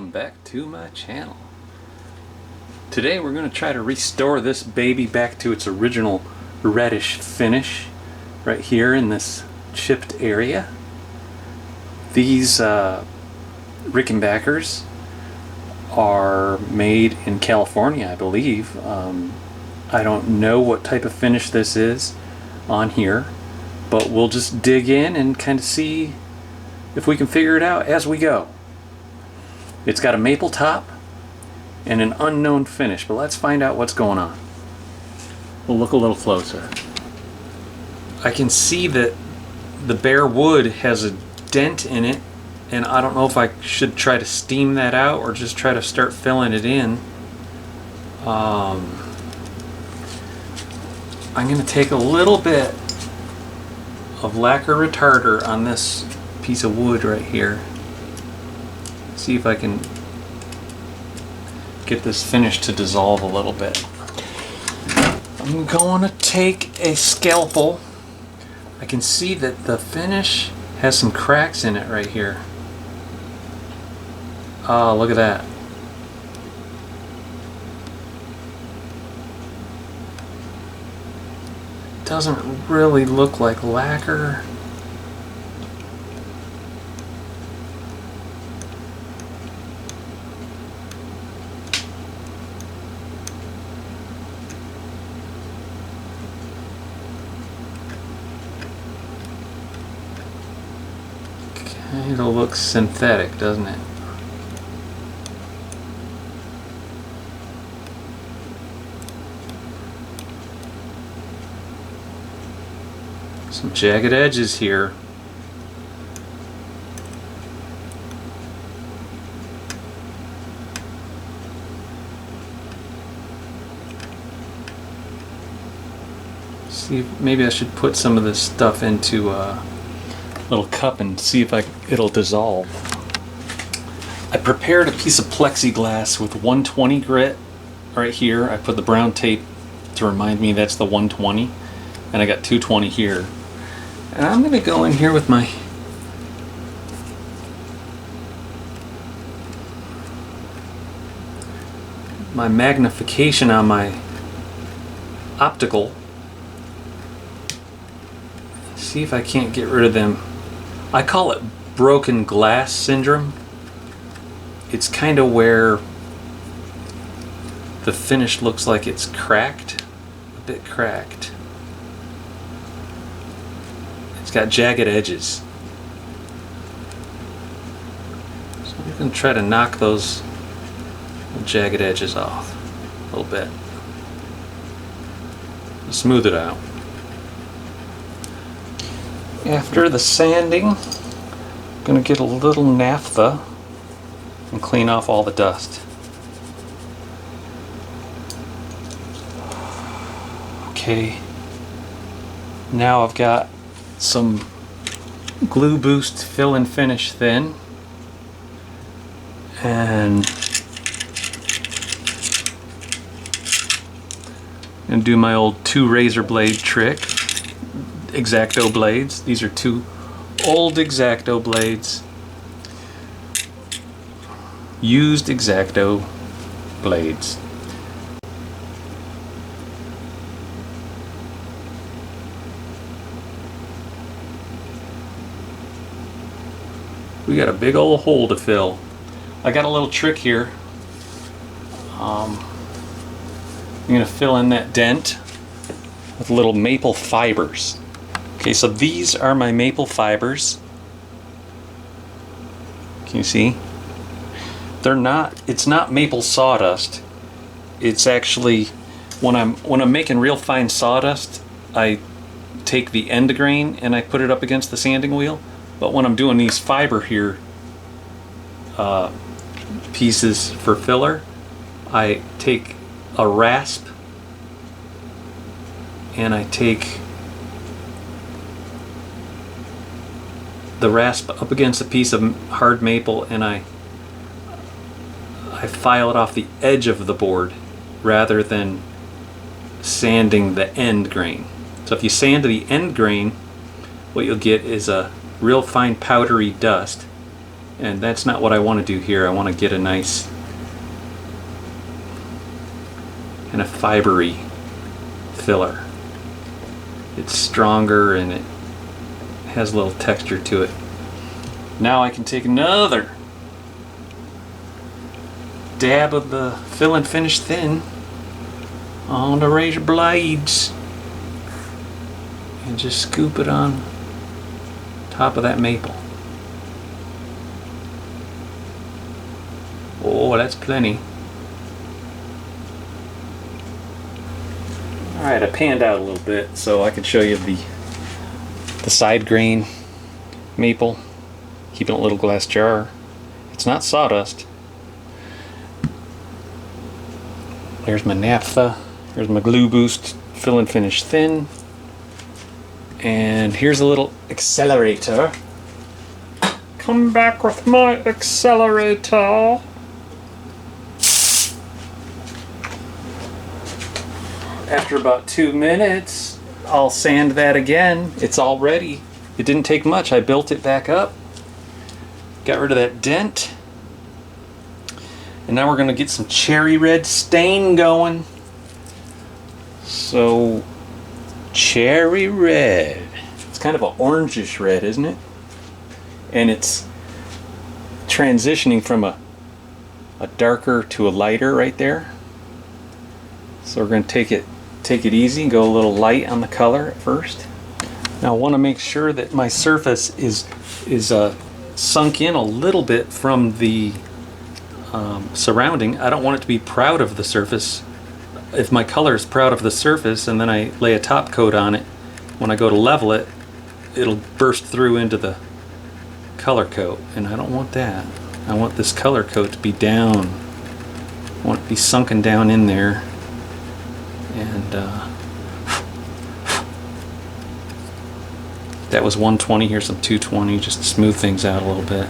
welcome back to my channel. Today we're going to try to restore this baby back to its original reddish finish right here in this chipped area. These Rickenbackers are made in California, I believe. I don't know what type of finish this is on here, but we'll just dig in and kind of see if we can figure it out as we go. It's got a maple top and an unknown finish, but let's find out what's going on. We'll look a little closer. I can see that the bare wood has a dent in it, and I don't know if I should try to steam that out or just try to start filling it in. I'm going to take a little bit of lacquer retarder on this piece of wood right here. See if I can get this finish to dissolve a little bit. I'm going to take a scalpel. I can see that the finish has some cracks in it right here. Oh, look at that. Doesn't really look like lacquer. Kind of looks synthetic, doesn't it? Some jagged edges here. See, maybe I should put some of this stuff into a little cup and see if it'll dissolve. I prepared a piece of plexiglass with 120 grit right here. I put the brown tape to remind me that's the 120, and I got 220 here. And I'm going to go in here with my magnification on my optical. See if I can't get rid of them. I call it broken glass syndrome. It's kind of where the finish looks like it's cracked, a bit cracked. It's got jagged edges. So I'm going to try to knock those jagged edges off a little bit. Smooth it out. After the sanding, I'm going to get a little naphtha and clean off all the dust. Okay, now I've got some glu+boost fill and finish thin, and do my old 2 razor blade trick. X-Acto blades. These are 2 old X-Acto blades. Used X-Acto blades. We got a big old hole to fill. I got a little trick here. I'm going to fill in that dent with little maple fibers. Okay, so these are my maple fibers. Can you see? It's not maple sawdust. It's actually, when I'm making real fine sawdust, I take the end grain and I put it up against the sanding wheel. But when I'm doing these fiber here pieces for filler, I take a rasp and I take the rasp up against a piece of hard maple, and I file it off the edge of the board rather than sanding the end grain. So if you sand the end grain, what you'll get is a real fine powdery dust, And that's not what I want to do here. I want to get a nice kind of fibery filler. It's stronger and it has a little texture to it. Now I can take another dab of the fill and finish thin on the razor blades and just scoop it on top of that maple. Oh, that's plenty. Alright, I panned out a little bit so I could show you the side grain maple. Keep it in a little glass jar. It's not sawdust. There's my naphtha. Here's my glu+boost fill and finish thin. And here's a little accelerator. Come back with my accelerator. After about 2 minutes, I'll sand that again. It's all ready. It didn't take much. I built it back up. Got rid of that dent. And now we're going to get some cherry red stain going. So, cherry red. It's kind of an orangish red, isn't it? And it's transitioning from a darker to a lighter right there. So we're going to take it easy and go a little light on the color at first. Now I want to make sure that my surface is sunk in a little bit from the surrounding. I don't want it to be proud of the surface. If my color is proud of the surface and then I lay a top coat on it, when I go to level it, it'll burst through into the color coat, and I don't want that. I want this color coat to be down. I want it to be sunken down in there. And that was 120, here's some 220, just to smooth things out a little bit.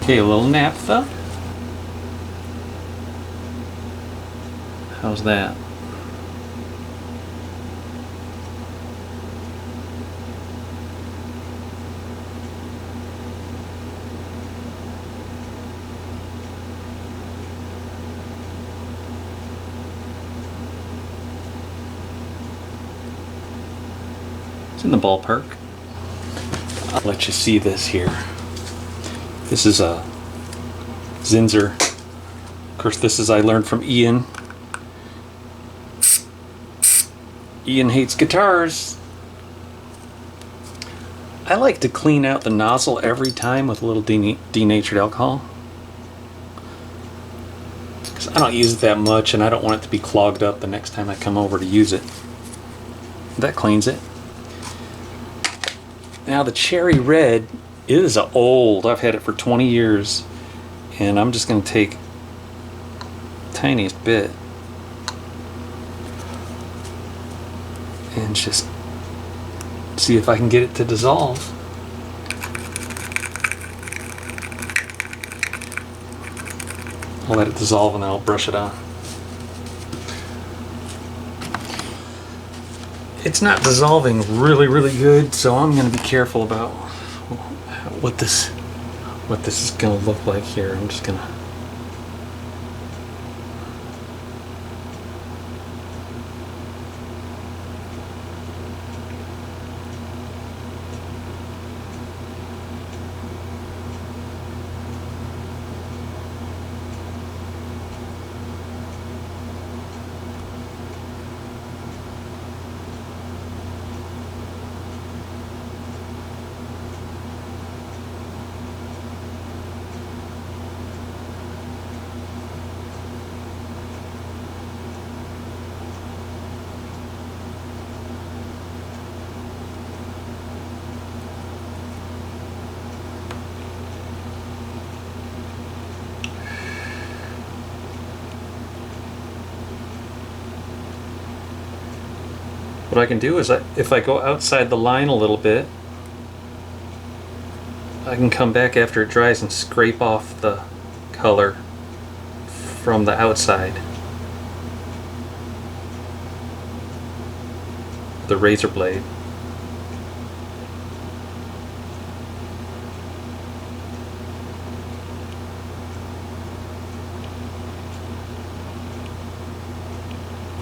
Okay, a little naphtha. How's that? It's in the ballpark. I'll let you see this here. This is a Zinsser. Of course, this is I learned from Ian. Ian hates guitars. I like to clean out the nozzle every time with a little denatured alcohol. Because I don't use it that much and I don't want it to be clogged up the next time I come over to use it. That cleans it. Now the cherry red is old. I've had it for 20 years. And I'm just going to take the tiniest bit and just see if I can get it to dissolve. I'll let it dissolve and then I'll brush it on. It's not dissolving really good, so I'm going to be careful about what this is going to look like here. I'm just going to what I can do is if I go outside the line a little bit, I can come back after it dries and scrape off the color from the outside. The razor blade.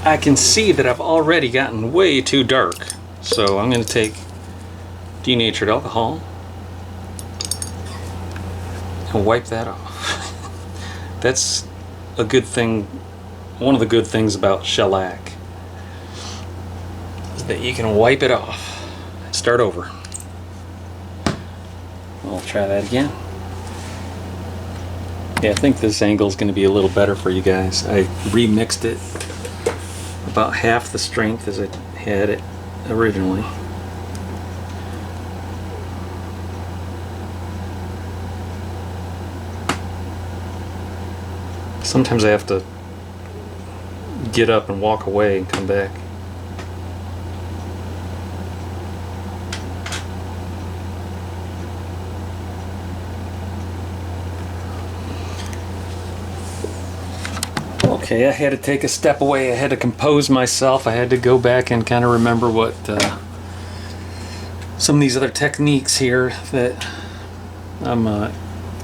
I can see that I've already gotten way too dark, so I'm going to take denatured alcohol and wipe that off. That's a good thing. One of the good things about shellac is that you can wipe it off and start over. We'll try that again. Yeah, I think this angle is going to be a little better for you guys. I remixed it about half the strength as I had it originally. Sometimes I have to get up and walk away and come back. Okay, I had to take a step away. I had to compose myself. I had to go back and kind of remember what some of these other techniques here that I'm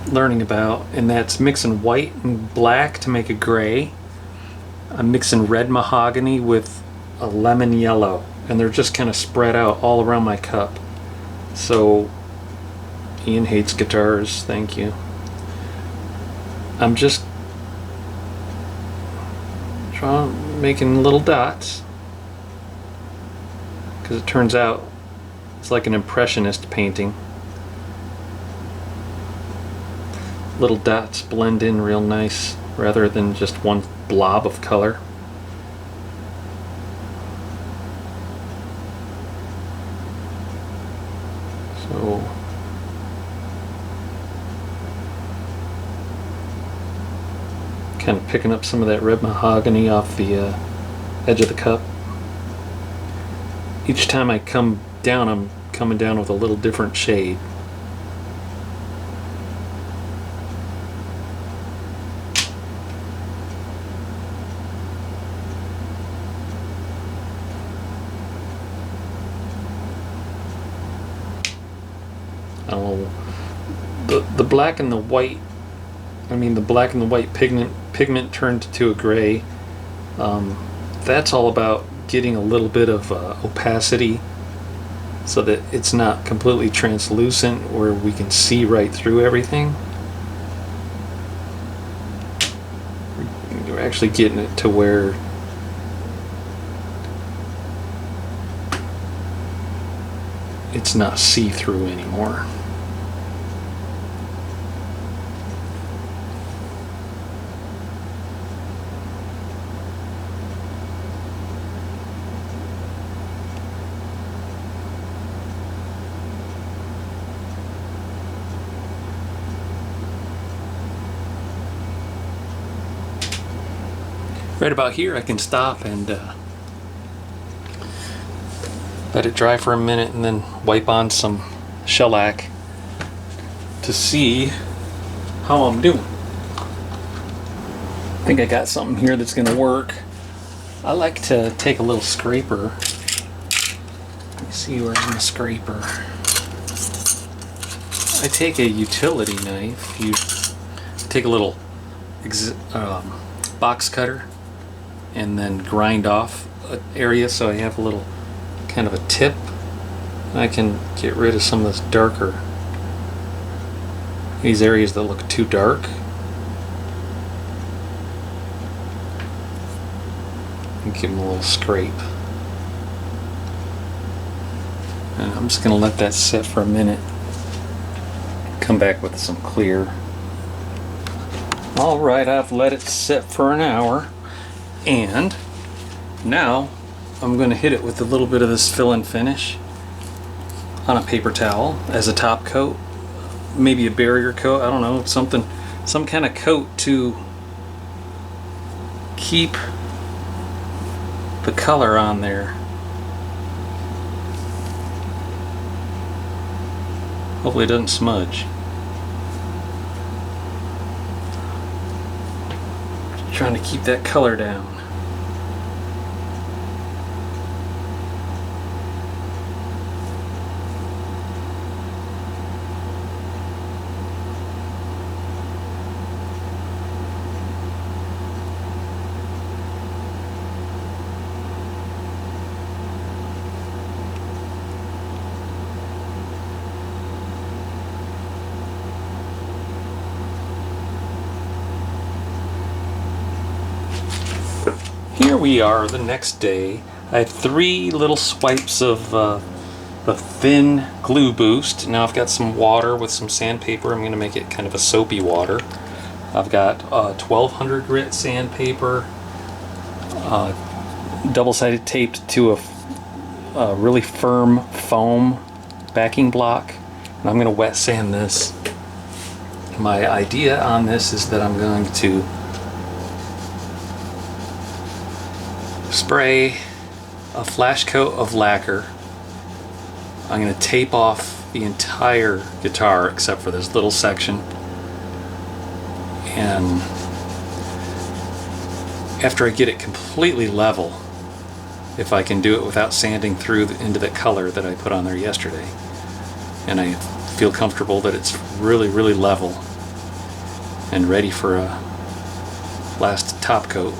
learning about, and that's mixing white and black to make a gray. I'm mixing red mahogany with a lemon yellow, and they're just kind of spread out all around my cup. So Ian hates guitars, thank you. I'm just making little dots, because it turns out it's like an impressionist painting. Little dots blend in real nice rather than just one blob of color. So kind of picking up some of that red mahogany off the edge of the cup. Each time I come down, I'm coming down with a little different shade. The black and the white, the black and the white pigment turned to a gray. That's all about getting a little bit of opacity so that it's not completely translucent where we can see right through everything. We're actually getting it to where it's not see-through anymore. Right about here I can stop and let it dry for a minute and then wipe on some shellac to see how I'm doing. I think I got something here that's going to work. I like to take a little scraper. Let me see where's my scraper. I take a utility knife. You take a little box cutter and then grind off an area so I have a little kind of a tip. I can get rid of some of this darker, these areas that look too dark. And give them a little scrape. And I'm just going to let that sit for a minute. Come back with some clear. Alright, I've let it sit for an hour. And now I'm going to hit it with a little bit of this fill-in finish on a paper towel as a top coat, maybe a barrier coat, I don't know, some kind of coat to keep the color on there. Hopefully it doesn't smudge. Trying to keep that color down. Here we are the next day. I had 3 little swipes of the thin glu+boost. Now I've got some water with some sandpaper. I'm going to make it kind of a soapy water. I've got 1200 grit sandpaper, double-sided taped to a really firm foam backing block. And I'm going to wet sand this. My idea on this is that I'm going to spray a flash coat of lacquer. I'm going to tape off the entire guitar except for this little section, and after I get it completely level, if I can do it without sanding through into that color that I put on there yesterday, and I feel comfortable that it's really level and ready for a last top coat,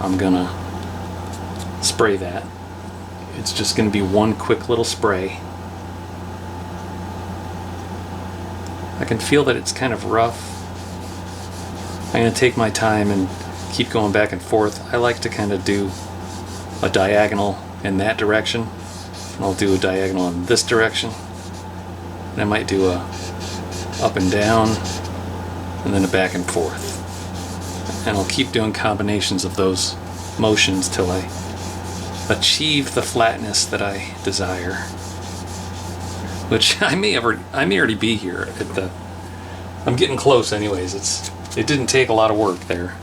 I'm gonna spray that. It's just going to be one quick little spray. I can feel that it's kind of rough. I'm going to take my time and keep going back and forth. I like to kind of do a diagonal in that direction, and I'll do a diagonal in this direction, and I might do a up and down and then a back and forth, and I'll keep doing combinations of those motions till I achieve the flatness that I desire, which I may already be here at the. I'm getting close, anyways. It didn't take a lot of work there.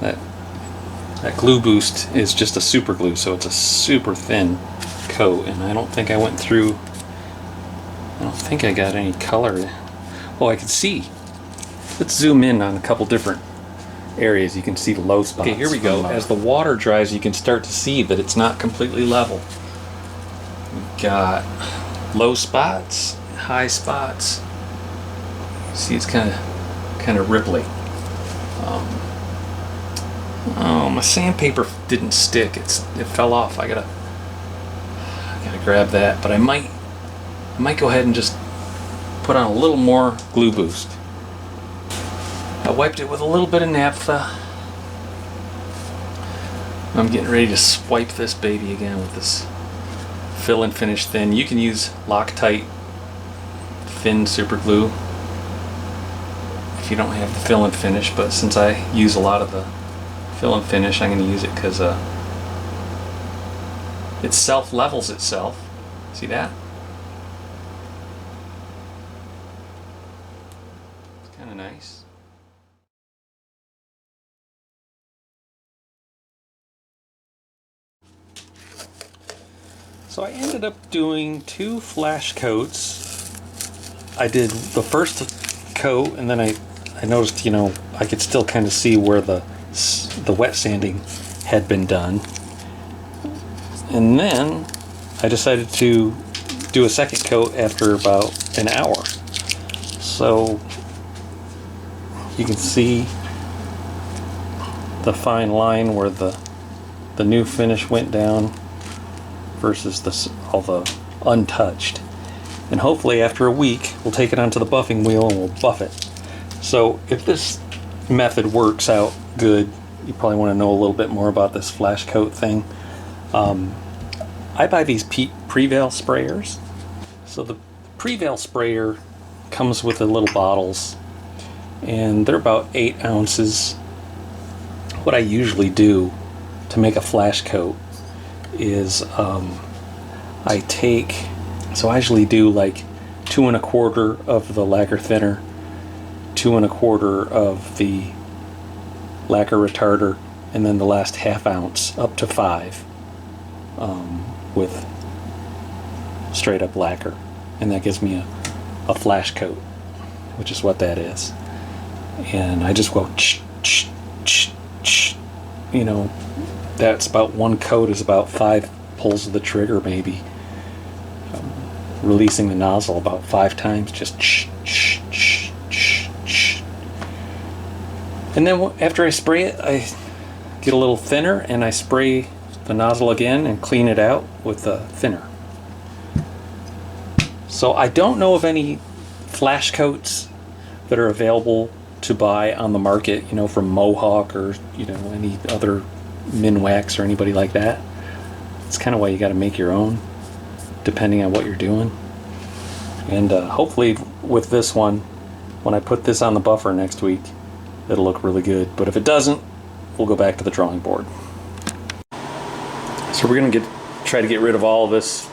That glu+boost is just a super glue, so it's a super thin coat, and I don't think I went through. I don't think I got any color. Oh, I can see. Let's zoom in on a couple different areas. You can see the low spots. Okay, here we go. As the water dries, you can start to see that it's not completely level. We've got low spots, high spots. See, it's kind of ripply. Oh, my sandpaper didn't stick. It fell off. I gotta grab that. But I might go ahead and just put on a little more glu+boost. I wiped it with a little bit of naphtha. I'm getting ready to swipe this baby again with this fill and finish thin. You can use Loctite thin super glue if you don't have the fill and finish, but since I use a lot of the fill and finish, I'm going to use it because it self-levels itself. See that? It's kind of nice. So I ended up doing 2 flash coats. I did the first coat, and then I noticed, you know, I could still kind of see where the wet sanding had been done. And then I decided to do a second coat after about an hour. So you can see the fine line where the new finish went down versus all the untouched. And hopefully after a week we'll take it onto the buffing wheel and we'll buff it. So if this method works out good, you probably want to know a little bit more about this flash coat thing. I buy these Prevail sprayers. So the Prevail sprayer comes with the little bottles, and they're about 8 ounces. What I usually do to make a flash coat is I usually do like 2 1/4 of the lacquer thinner, 2 1/4 of the lacquer retarder, and then the last ½ ounce up to 5 with straight up lacquer. and that gives me a flash coat, which is what that is. And I just go you know, that's about one coat is about 5 pulls of the trigger, maybe. Releasing the nozzle about 5 times, just and then after I spray it, I get a little thinner and I spray the nozzle again and clean it out with the thinner. So I don't know of any flash coats that are available to buy on the market, you know, from Mohawk or, you know, any other Minwax or anybody like that. It's kind of why you got to make your own, depending on what you're doing. And hopefully with this one, when I put this on the buffer next week, it'll look really good. But if it doesn't, we'll go back to the drawing board. So we're gonna try to get rid of all of this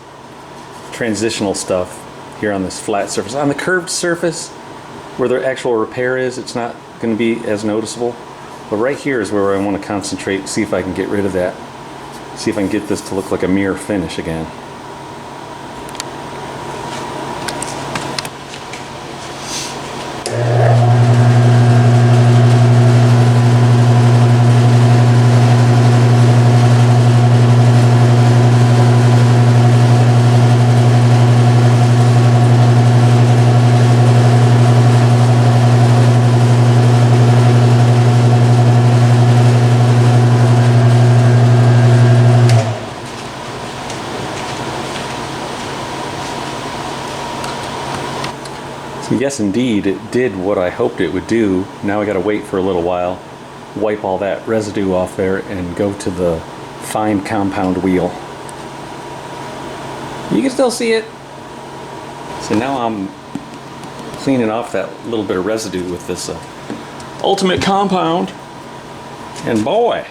transitional stuff here on this flat surface. On the curved surface, where the actual repair is, it's not going to be as noticeable. But right here is where I want to concentrate, see if I can get rid of that. See if I can get this to look like a mirror finish again. Yes, indeed, it did what I hoped it would do. Now I gotta wait for a little while, wipe all that residue off there, and go to the fine compound wheel. You can still see it. So now I'm cleaning off that little bit of residue with this ultimate compound. And boy,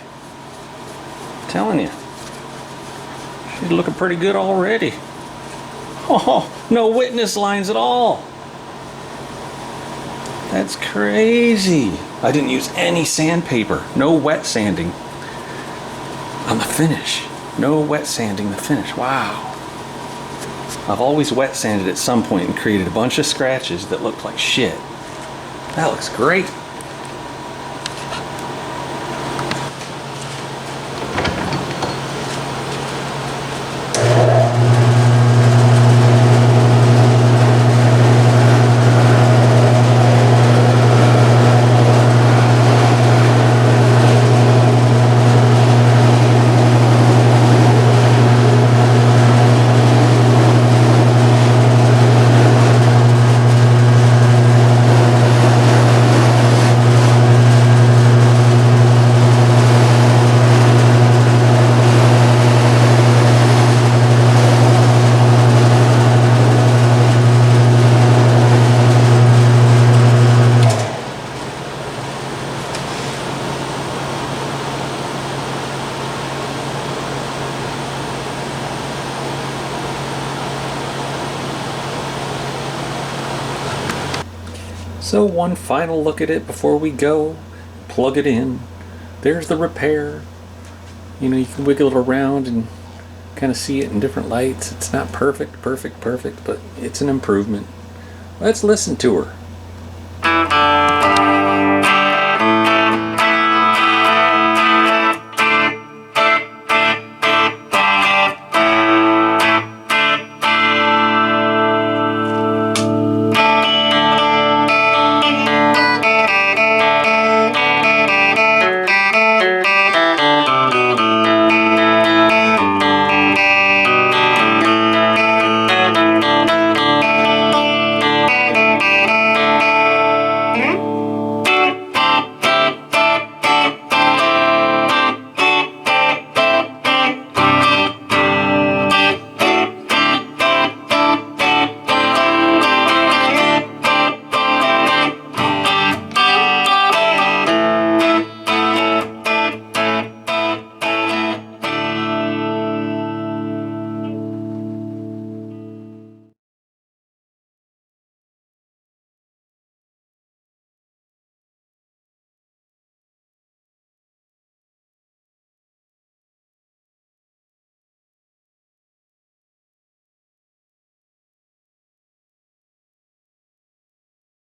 I'm telling you, she's looking pretty good already. Oh, no witness lines at all. That's crazy. I didn't use any sandpaper. No wet sanding on the finish. No wet sanding the finish. Wow. I've always wet sanded at some point and created a bunch of scratches that looked like shit. That looks great. So one final look at it before we go, plug it in. There's the repair. You know, you can wiggle it around and kind of see it in different lights. It's not perfect, but it's an improvement. Let's listen to her.